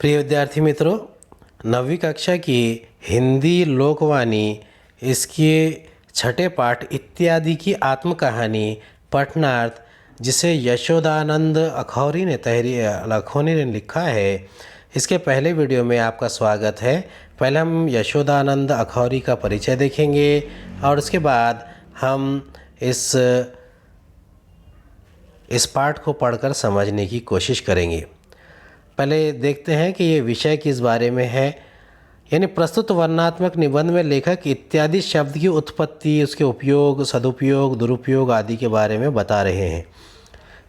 प्रिय विद्यार्थी मित्रों, 9वीं कक्षा की हिंदी लोकवाणी इसके छठे पाठ इत्यादि की आत्मकहानी पठनार्थ जिसे यशोदानंद अखौरी ने लिखा है, इसके पहले वीडियो में आपका स्वागत है। पहले हम यशोदानंद अखौरी का परिचय देखेंगे और उसके बाद हम इस पाठ को पढ़कर समझने की कोशिश करेंगे। पहले देखते हैं कि ये विषय किस बारे में है। यानी प्रस्तुत वर्णनात्मक निबंध में लेखक इत्यादि शब्द की उत्पत्ति, उसके उपयोग, सदुपयोग, दुरुपयोग आदि के बारे में बता रहे हैं।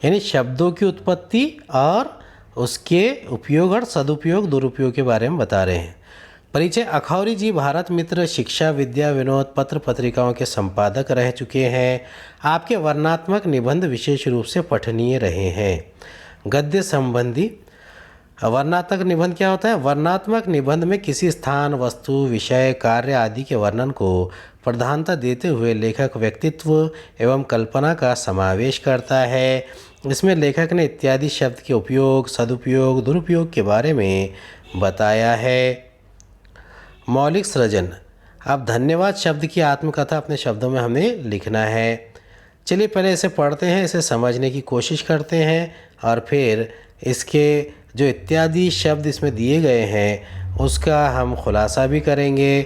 यानी शब्दों की उत्पत्ति और उसके उपयोग और सदुपयोग, दुरुपयोग के बारे में बता रहे हैं। परिचय। अखौरी जी भारत मित्र, शिक्षा, विद्या, विनोद पत्र पत्रिकाओं के संपादक रह चुके हैं। आपके वर्णनात्मक निबंध विशेष रूप से पठनीय रहे हैं। गद्य संबंधी वर्णनात्मक निबंध क्या होता है? वर्णनात्मक निबंध में किसी स्थान, वस्तु, विषय, कार्य आदि के वर्णन को प्रधानता देते हुए लेखक व्यक्तित्व एवं कल्पना का समावेश करता है। इसमें लेखक ने इत्यादि शब्द के उपयोग, सदुपयोग, दुरुपयोग के बारे में बताया है। मौलिक सृजन। अब धन्यवाद शब्द की आत्मकथा अपने शब्दों में हमें लिखना है। चलिए पहले इसे पढ़ते हैं, इसे समझने की कोशिश करते हैं और फिर इसके जो इत्यादि शब्द इसमें दिए गए हैं उसका हम खुलासा भी करेंगे।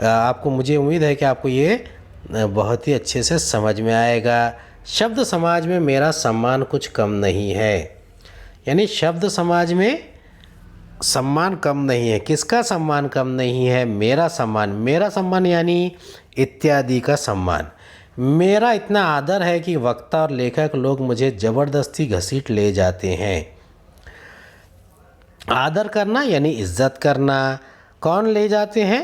आपको, मुझे उम्मीद है कि आपको ये बहुत ही अच्छे से समझ में आएगा। शब्द समाज में मेरा सम्मान कुछ कम नहीं है। यानी शब्द समाज में सम्मान कम नहीं है। किसका सम्मान कम नहीं है? मेरा सम्मान। मेरा सम्मान यानी इत्यादि का सम्मान। मेरा इतना आदर है कि वक्ता और लेखक लोग मुझे ज़बरदस्ती घसीट ले जाते हैं। आदर करना यानी इज्जत करना। कौन ले जाते हैं?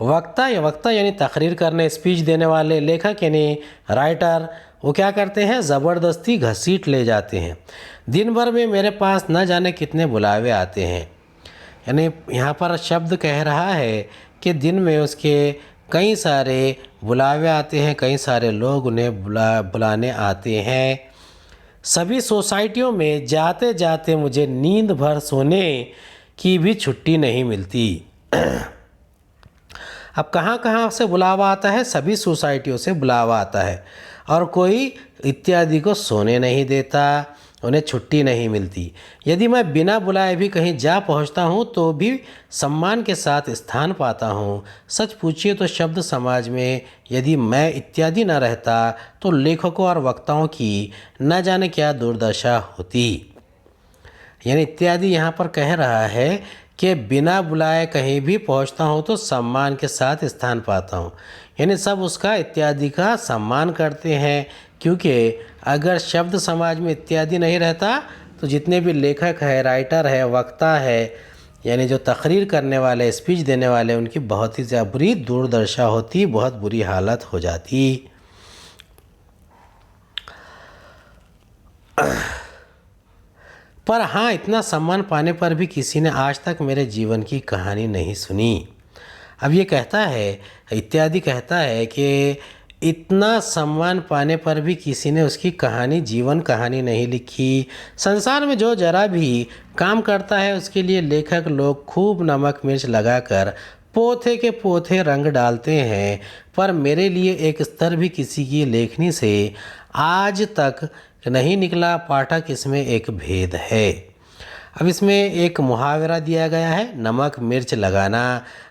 वक्ता यानी तकरीर करने, स्पीच देने वाले। लेखक यानी राइटर, वो क्या करते हैं? ज़बरदस्ती घसीट ले जाते हैं। दिन भर में मेरे पास न जाने कितने बुलावे आते हैं। यानी यहाँ पर शब्द कह रहा है कि दिन में उसके कई सारे बुलावे आते हैं, कई सारे लोग उन्हें बुलाने आते हैं। सभी सोसाइटियों में जाते जाते मुझे नींद भर सोने की भी छुट्टी नहीं मिलती। अब कहाँ कहाँ से बुलावा आता है? सभी सोसाइटियों से बुलावा आता है और कोई इत्यादि को सोने नहीं देता, उन्हें छुट्टी नहीं मिलती। यदि मैं बिना बुलाए भी कहीं जा पहुंचता हूं तो भी सम्मान के साथ स्थान पाता हूं। सच पूछिए तो शब्द समाज में यदि मैं इत्यादि न रहता तो लेखकों और वक्ताओं की न जाने क्या दुर्दशा होती। यानी इत्यादि यहाँ पर कह रहा है कि बिना बुलाए कहीं भी पहुंचता हूं तो सम्मान के साथ स्थान पाता हूं। यानी सब उसका, इत्यादि का सम्मान करते हैं, क्योंकि अगर शब्द समाज में इत्यादि नहीं रहता तो जितने भी लेखक है, राइटर है, वक्ता है, यानी जो तकरीर करने वाले, स्पीच देने वाले, उनकी बहुत ही बुरी दुर्दशा होती, बहुत बुरी हालत हो जाती। पर हाँ, इतना सम्मान पाने पर भी किसी ने आज तक मेरे जीवन की कहानी नहीं सुनी। अब ये कहता है, इत्यादि कहता है कि इतना सम्मान पाने पर भी किसी ने उसकी कहानी, जीवन कहानी नहीं लिखी। संसार में जो जरा भी काम करता है उसके लिए लेखक लोग खूब नमक मिर्च लगाकर पोथे के पोथे रंग डालते हैं, पर मेरे लिए एक स्तर भी किसी की लेखनी से आज तक नहीं निकला। पाठक, इसमें एक भेद है। अब इसमें एक मुहावरा दिया गया है, नमक मिर्च लगाना।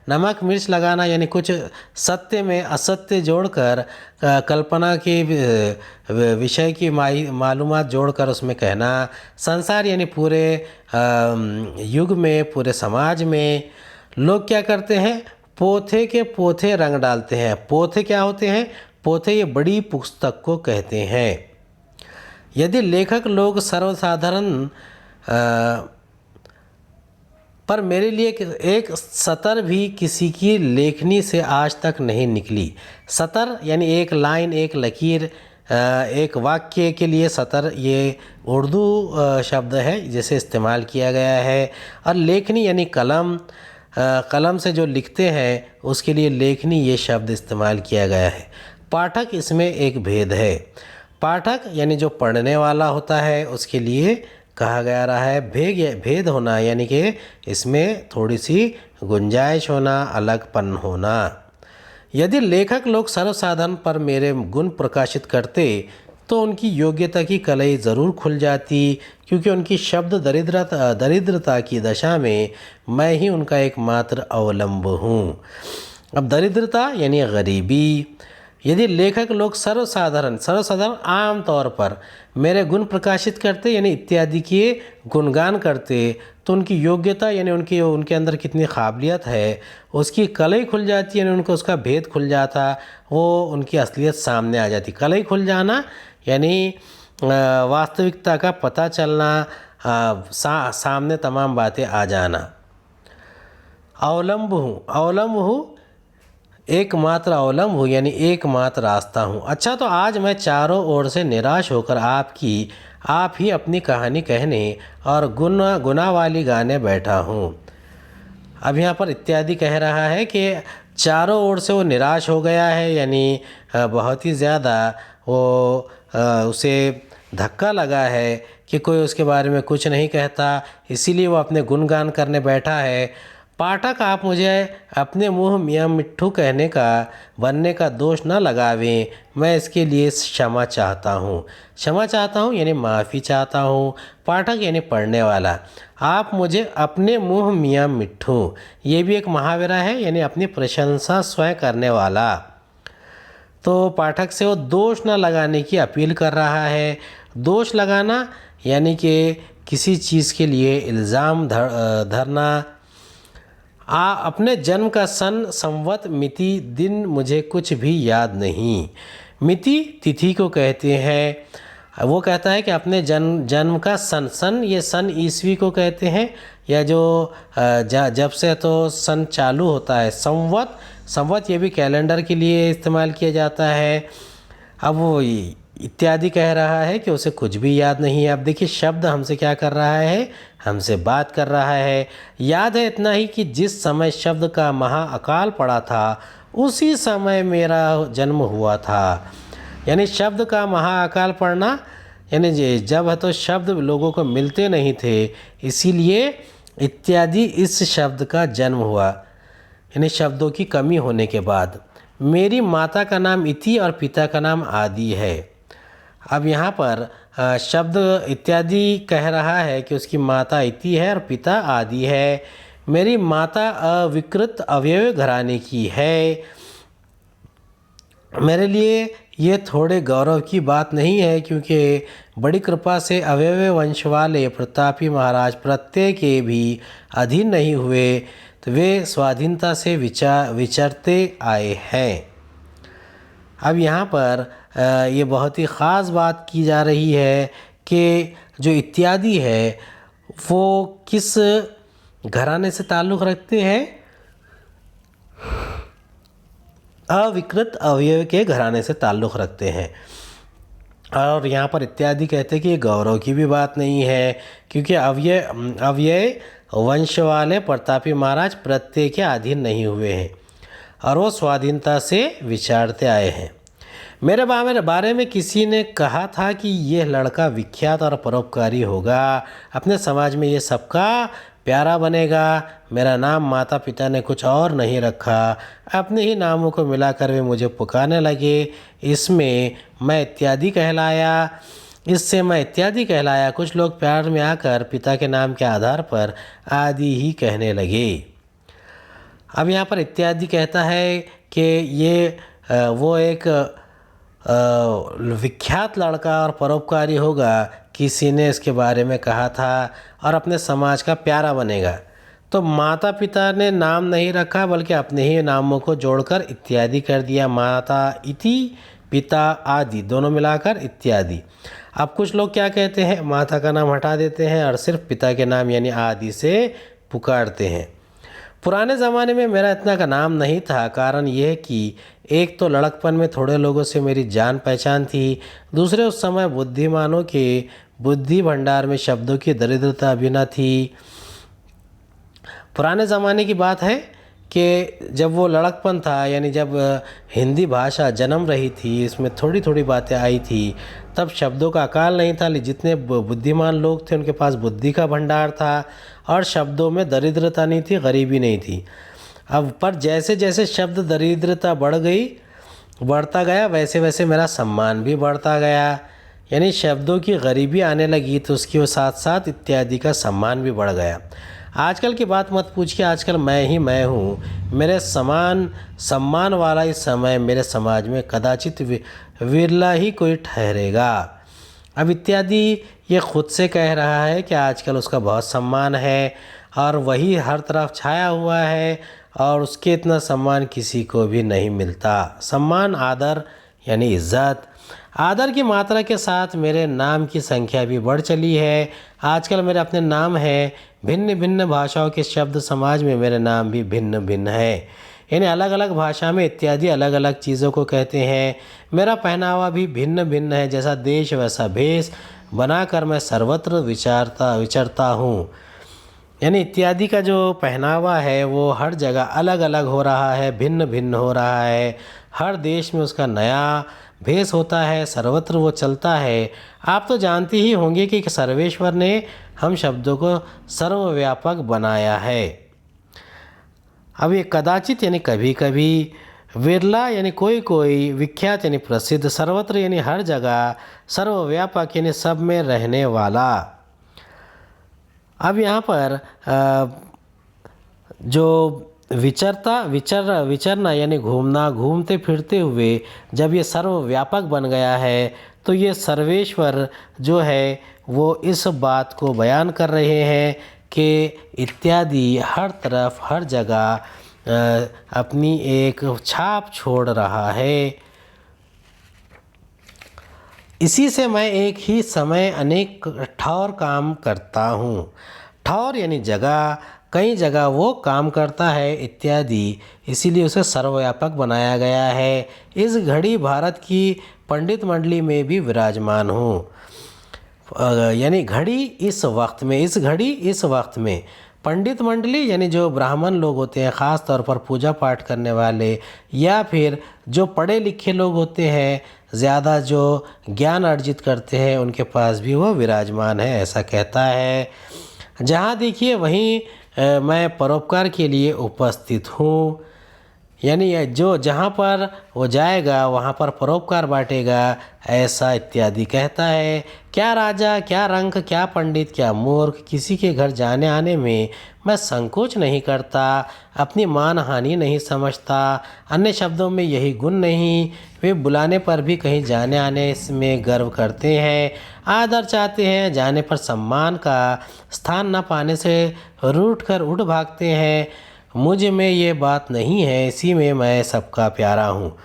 नमक मिर्च लगाना यानी कुछ सत्य में असत्य जोड़कर, कल्पना के विषय की मालूमात जोड़कर उसमें कहना। संसार यानी पूरे युग में, पूरे समाज में लोग क्या करते हैं? पोथे के पोथे रंग डालते हैं। पोथे क्या होते हैं? पोथे ये बड़ी पुस्तक को कहते हैं। यदि लेखक लोग सर्वसाधारण पर मेरे लिए एक सतर भी किसी की लेखनी से आज तक नहीं निकली। सतर यानी एक लाइन, एक लकीर, एक वाक्य के लिए सतर ये उर्दू शब्द है जिसे इस्तेमाल किया गया है। और लेखनी यानी कलम, कलम से जो लिखते हैं उसके लिए लेखनी ये शब्द इस्तेमाल किया गया है। पाठक, इसमें एक भेद है। पाठक यानी जो पढ़ने वाला होता है उसके लिए कहा गया रहा है भेद होना, यानी कि इसमें थोड़ी सी गुंजाइश होना, अलगपन होना। यदि लेखक लोग सर्वसाधारण पर मेरे गुण प्रकाशित करते तो उनकी योग्यता की कलई ज़रूर खुल जाती, क्योंकि उनकी शब्द दरिद्रता की दशा में मैं ही उनका एकमात्र अवलंब हूँ। अब दरिद्रता यानी गरीबी। यदि लेखक लोग सर्वसाधारण आम तौर पर मेरे गुण प्रकाशित करते यानी इत्यादि के गुणगान करते तो उनकी योग्यता यानी उनके अंदर कितनी काबिलियत है उसकी कलई खुल जाती, यानी उनको उसका भेद खुल जाता, वो उनकी असलियत सामने आ जाती। कलई खुल जाना यानी वास्तविकता का पता चलना, सामने तमाम बातें आ जाना। अवलंब हूँ एकमात्र अवलंब हूँ यानी एकमात्र रास्ता हूँ। अच्छा, तो आज मैं चारों ओर से निराश होकर आप ही अपनी कहानी कहने और गुना वाली गाने बैठा हूँ। अब यहाँ पर इत्यादि कह रहा है कि चारों ओर से वो निराश हो गया है, यानी बहुत ही ज़्यादा वो उसे धक्का लगा है कि कोई उसके बारे में कुछ नहीं कहता, इसीलिए वो अपने गुणगान करने बैठा है। पाठक, आप मुझे अपने मुँह मियाँ मिट्ठू बनने का दोष न लगावें, मैं इसके लिए क्षमा चाहता हूँ यानी माफ़ी चाहता हूँ। पाठक यानी पढ़ने वाला, आप मुझे अपने मुँह मियाँ मिट्ठू, ये भी एक मुहावरा है यानी अपनी प्रशंसा स्वयं करने वाला। तो पाठक से वो दोष न लगाने की अपील कर रहा है। दोष लगाना यानी कि किसी चीज़ के लिए इल्ज़ाम धरना। अपने जन्म का सन, संवत, मिति, दिन मुझे कुछ भी याद नहीं। मिति तिथि को कहते हैं। वो कहता है कि अपने जन्म का सन ये सन ईस्वी को कहते हैं, या जो जब से तो सन चालू होता है। संवत ये भी कैलेंडर के लिए इस्तेमाल किया जाता है। अब वो इत्यादि कह रहा है कि उसे कुछ भी याद नहीं है। अब देखिए शब्द हमसे क्या कर रहा है, हमसे बात कर रहा है। याद है इतना ही कि जिस समय शब्द का महाअकाल पड़ा था उसी समय मेरा जन्म हुआ था। यानी शब्द का महाअकाल पड़ना यानी जब है तो शब्द लोगों को मिलते नहीं थे, इसीलिए इत्यादि इस शब्द का जन्म हुआ, यानी शब्दों की कमी होने के बाद। मेरी माता का नाम इति और पिता का नाम आदि है। अब यहाँ पर शब्द इत्यादि कह रहा है कि उसकी माता इति है और पिता आदि है। मेरी माता अविकृत अवयव घराने की है। मेरे लिए ये थोड़े गौरव की बात नहीं है, क्योंकि बड़ी कृपा से अवयव वंश वाले प्रतापी महाराज प्रत्यय के भी अधीन नहीं हुए, तो वे स्वाधीनता से विचरते आए हैं। अब यहाँ पर ये बहुत ही ख़ास बात की जा रही है कि जो इत्यादि है वो किस घराने से ताल्लुक़ रखते हैं, अविकृत अवयव के घराने से ताल्लुक़ रखते हैं। और यहाँ पर इत्यादि कहते हैं कि ये गौरव की भी बात नहीं है, क्योंकि अव्यय वंश वाले प्रतापी महाराज प्रत्यय के अधीन नहीं हुए हैं और वो स्वाधीनता से विचारते आए हैं। मेरे बारे में किसी ने कहा था कि यह लड़का विख्यात और परोपकारी होगा, अपने समाज में ये सबका प्यारा बनेगा। मेरा नाम माता पिता ने कुछ और नहीं रखा, अपने ही नामों को मिलाकर वे मुझे पुकारने लगे। इससे मैं इत्यादि कहलाया। कुछ लोग प्यार में आकर पिता के नाम के आधार पर आदि ही कहने लगे। अब यहाँ पर इत्यादि कहता है कि ये वो एक विख्यात लड़का और परोपकारी होगा, किसी ने इसके बारे में कहा था, और अपने समाज का प्यारा बनेगा। तो माता पिता ने नाम नहीं रखा बल्कि अपने ही नामों को जोड़कर इत्यादि कर दिया। माता इति, पिता आदि, दोनों मिलाकर इत्यादि। अब कुछ लोग क्या कहते हैं, माता का नाम हटा देते हैं और सिर्फ पिता के नाम यानी आदि से पुकारते हैं। पुराने ज़माने में मेरा इतना का नाम नहीं था। कारण यह कि एक तो लड़कपन में थोड़े लोगों से मेरी जान पहचान थी, दूसरे उस समय बुद्धिमानों के बुद्धि भंडार में शब्दों की दरिद्रता भी न थी। पुराने ज़माने की बात है कि जब वो लड़कपन था, यानी जब हिंदी भाषा जन्म रही थी, इसमें थोड़ी थोड़ी बातें आई थी, तब शब्दों का अकाल नहीं था। जितने बुद्धिमान लोग थे उनके पास बुद्धि का भंडार था और शब्दों में दरिद्रता नहीं थी, गरीबी नहीं थी। अब पर जैसे जैसे शब्द दरिद्रता बढ़ता गया, वैसे वैसे मेरा सम्मान भी बढ़ता गया। यानी शब्दों की गरीबी आने लगी तो उसकी वो साथ साथ इत्यादि का सम्मान भी बढ़ गया। आजकल की बात मत पूछिए, आजकल मैं ही मैं हूँ। मेरे समान सम्मान वाला इस समय मेरे समाज में कदाचित विरला ही कोई ठहरेगा। अब इत्यादि ये खुद से कह रहा है कि आजकल उसका बहुत सम्मान है और वही हर तरफ छाया हुआ है और उसके इतना सम्मान किसी को भी नहीं मिलता। सम्मान, आदर यानी इज़्ज़त, आदर की मात्रा के साथ मेरे नाम की संख्या भी बढ़ चली है। आजकल मेरे अपने नाम हैं, भिन्न भिन्न भाषाओं के शब्द समाज में मेरे नाम भी भिन्न भिन्न है। यानी अलग अलग भाषा में इत्यादि अलग अलग चीज़ों को कहते हैं। मेरा पहनावा भी भिन्न भिन्न है, जैसा देश वैसा भेष बनाकर मैं सर्वत्र विचरता हूँ। यानी इत्यादि का जो पहनावा है वो हर जगह अलग अलग हो रहा है, भिन्न भिन्न हो रहा है। हर देश में उसका नया भेष होता है, सर्वत्र वो चलता है। आप तो जानते ही होंगे कि सर्वेश्वर ने हम शब्दों को सर्वव्यापक बनाया है। अब ये कदाचित यानी कभी कभी, विरला यानी कोई कोई, विख्यात यानी प्रसिद्ध, सर्वत्र यानी हर जगह, सर्वव्यापक यानी सब में रहने वाला। अब यहाँ पर जो विचरना यानी घूमना, घूमते फिरते हुए जब ये सर्वव्यापक बन गया है तो ये सर्वेश्वर जो है वो इस बात को बयान कर रहे हैं कि इत्यादि हर तरफ हर जगह अपनी एक छाप छोड़ रहा है। इसी से मैं एक ही समय अनेक ठौर काम करता हूँ। ठौर यानी जगह, कई जगह वो काम करता है इत्यादि, इसीलिए उसे सर्वव्यापक बनाया गया है। इस घड़ी भारत की पंडित मंडली में भी विराजमान हूँ। यानी घड़ी इस वक्त में, इस घड़ी इस वक्त में, पंडित मंडली यानी जो ब्राह्मण लोग होते हैं, ख़ास तौर पर पूजा पाठ करने वाले, या फिर जो पढ़े लिखे लोग होते हैं, ज़्यादा जो ज्ञान अर्जित करते हैं, उनके पास भी वो विराजमान है, ऐसा कहता है। जहाँ देखिए वहीं मैं परोपकार के लिए उपस्थित हूँ। यानी जो जहाँ पर वो जाएगा वहाँ पर परोपकार बांटेगा, ऐसा इत्यादि कहता है। क्या राजा, क्या रंक, क्या पंडित, क्या मूर्ख, किसी के घर जाने आने में मैं संकोच नहीं करता, अपनी मान हानि नहीं समझता। अन्य शब्दों में यही गुण नहीं, वे बुलाने पर भी कहीं जाने आने में गर्व करते हैं, आदर चाहते हैं, जाने पर सम्मान का स्थान न पाने से रूठ कर उठ भागते हैं। मुझ में ये बात नहीं है, इसी में मैं सबका प्यारा हूँ।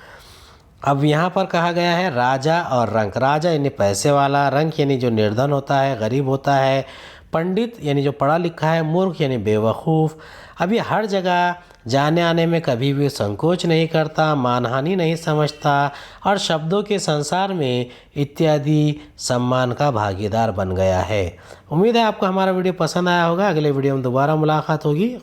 अब यहाँ पर कहा गया है राजा और रंक। राजा यानी पैसे वाला, रंक यानी जो निर्धन होता है, गरीब होता है, पंडित यानी जो पढ़ा लिखा है, मूर्ख यानी बेवकूफ़। अब ये हर जगह जाने आने में कभी भी संकोच नहीं करता, मानहानि नहीं समझता और शब्दों के संसार में इत्यादि सम्मान का भागीदार बन गया है। उम्मीद है आपको हमारा वीडियो पसंद आया होगा। अगले वीडियो में दोबारा मुलाकात होगी।